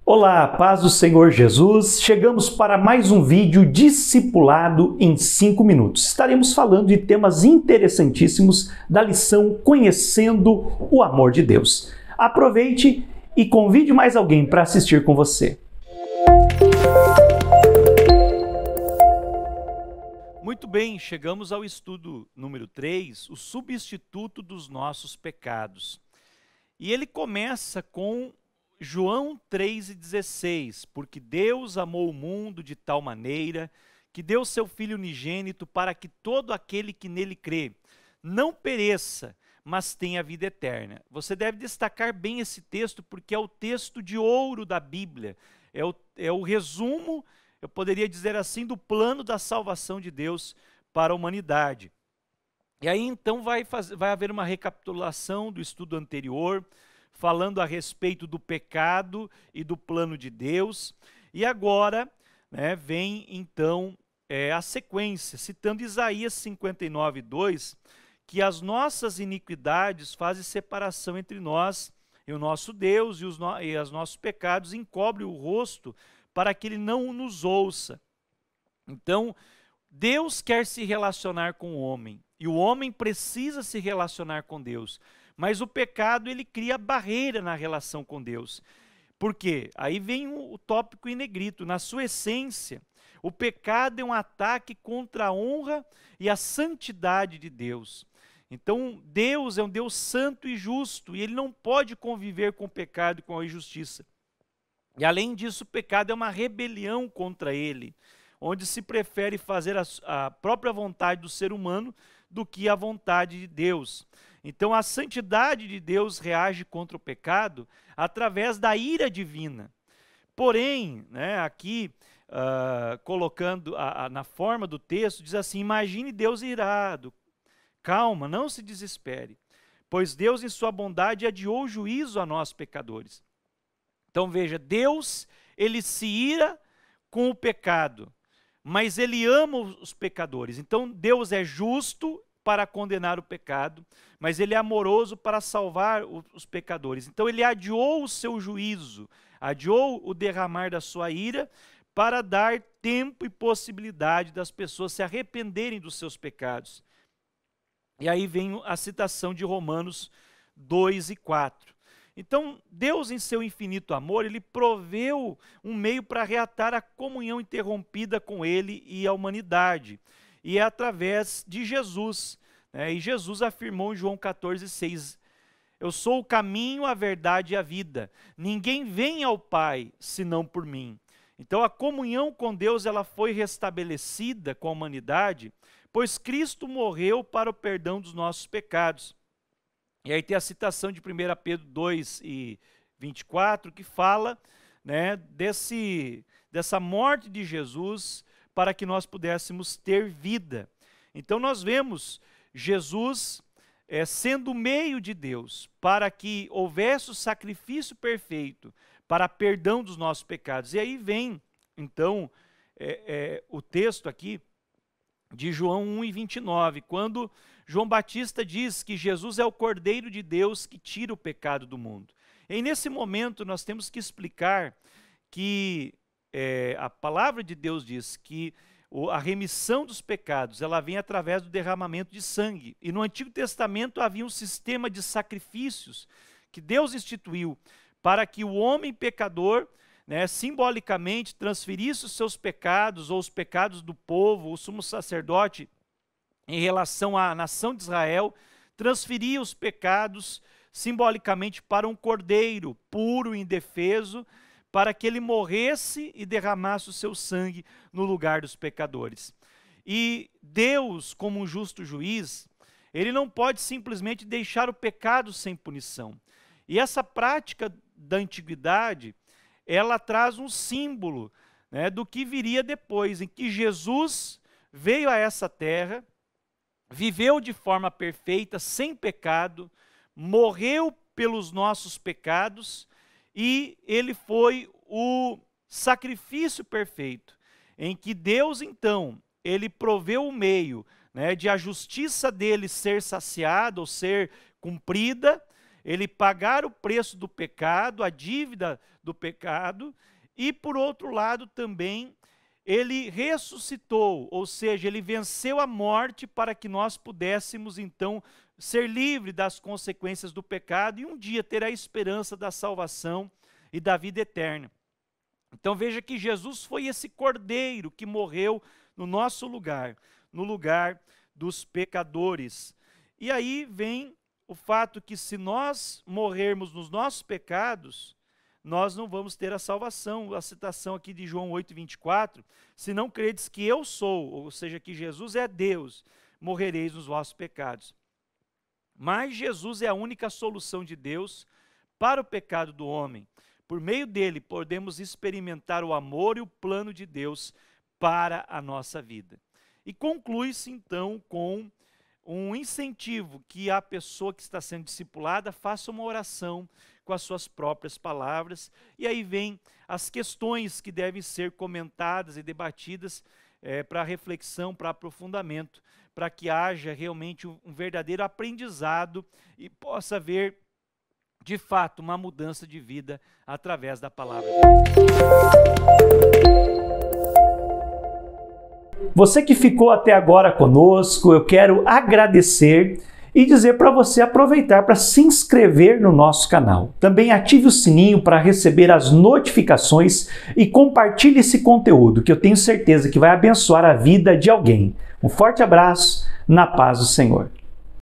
Olá, paz do Senhor Jesus. Chegamos para mais um vídeo discipulado em 5 minutos. Estaremos falando de temas interessantíssimos da lição Conhecendo o Amor de Deus. Aproveite e convide mais alguém para assistir com você. Muito bem, chegamos ao estudo número 3, o substituto dos nossos pecados. E ele começa com João 3,16, porque Deus amou o mundo de tal maneira que deu seu Filho unigênito para que todo aquele que nele crê não pereça, mas tenha vida eterna. Você deve destacar bem esse texto porque é o texto de ouro da Bíblia, é o resumo, eu poderia dizer assim, do plano da salvação de Deus para a humanidade. E aí então vai haver uma recapitulação do estudo anterior, falando a respeito do pecado e do plano de Deus. E agora vem então a sequência, citando Isaías 59:2, que as nossas iniquidades fazem separação entre nós e o nosso Deus, e os nossos pecados encobrem o rosto para que ele não nos ouça. Então, Deus quer se relacionar com o homem, e o homem precisa se relacionar com Deus. Mas o pecado, ele cria barreira na relação com Deus. Por quê? Aí vem o tópico em negrito. Na sua essência, o pecado é um ataque contra a honra e a santidade de Deus. Então, Deus é um Deus santo e justo, e ele não pode conviver com o pecado e com a injustiça. E além disso, o pecado é uma rebelião contra ele, onde se prefere fazer a própria vontade do ser humano do que a vontade de Deus. Então a santidade de Deus reage contra o pecado através da ira divina. Porém, aqui colocando na forma do texto, diz assim: imagine Deus irado. Calma, não se desespere, pois Deus em sua bondade adiou o juízo a nós pecadores. Então veja, Deus, ele se ira com o pecado, mas ele ama os pecadores. Então Deus é justo para condenar o pecado, mas ele é amoroso para salvar os pecadores. Então ele adiou o seu juízo, adiou o derramar da sua ira, para dar tempo e possibilidade das pessoas se arrependerem dos seus pecados. E aí vem a citação de Romanos 2:4. Então, Deus, em seu infinito amor, ele proveu um meio para reatar a comunhão interrompida com ele e a humanidade. E é através de Jesus. E Jesus afirmou em João 14:6, eu sou o caminho, a verdade e a vida. Ninguém vem ao Pai, senão por mim. Então, a comunhão com Deus ela foi restabelecida com a humanidade, pois Cristo morreu para o perdão dos nossos pecados. E aí tem a citação de 1 Pedro 2:24, que fala dessa morte de Jesus para que nós pudéssemos ter vida. Então nós vemos Jesus sendo o meio de Deus para que houvesse o sacrifício perfeito para perdão dos nossos pecados. E aí vem então o texto aqui de João 1:29, quando João Batista diz que Jesus é o Cordeiro de Deus que tira o pecado do mundo. E nesse momento nós temos que explicar que a palavra de Deus diz que a remissão dos pecados ela vem através do derramamento de sangue. E no Antigo Testamento havia um sistema de sacrifícios que Deus instituiu para que o homem pecador simbolicamente transferisse os seus pecados ou os pecados do povo. O sumo sacerdote, em relação à nação de Israel, transferia os pecados simbolicamente para um cordeiro puro e indefeso, para que ele morresse e derramasse o seu sangue no lugar dos pecadores. E Deus, como um justo juiz, ele não pode simplesmente deixar o pecado sem punição. E essa prática da antiguidade, ela traz um símbolo do que viria depois, em que Jesus veio a essa terra, viveu de forma perfeita, sem pecado, morreu pelos nossos pecados, e ele foi o sacrifício perfeito, em que Deus, então, ele proveu o meio de a justiça dele ser saciada ou ser cumprida, ele pagar o preço do pecado, a dívida do pecado, e por outro lado também ele ressuscitou, ou seja, ele venceu a morte para que nós pudéssemos então ser livres das consequências do pecado e um dia ter a esperança da salvação e da vida eterna. Então veja que Jesus foi esse cordeiro que morreu no nosso lugar, no lugar dos pecadores. E aí vem o fato que se nós morrermos nos nossos pecados, nós não vamos ter a salvação. A citação aqui de João 8:24, se não credes que eu sou, ou seja, que Jesus é Deus, morrereis nos vossos pecados. Mas Jesus é a única solução de Deus para o pecado do homem. Por meio dele, podemos experimentar o amor e o plano de Deus para a nossa vida. E conclui-se, então, com um incentivo que a pessoa que está sendo discipulada faça uma oração com as suas próprias palavras. E aí vem as questões que devem ser comentadas e debatidas para reflexão, para aprofundamento, para que haja realmente um verdadeiro aprendizado e possa haver, de fato, uma mudança de vida através da palavra de Deus. Você que ficou até agora conosco, eu quero agradecer e dizer para você aproveitar para se inscrever no nosso canal. Também ative o sininho para receber as notificações e compartilhe esse conteúdo que eu tenho certeza que vai abençoar a vida de alguém. Um forte abraço, na paz do Senhor.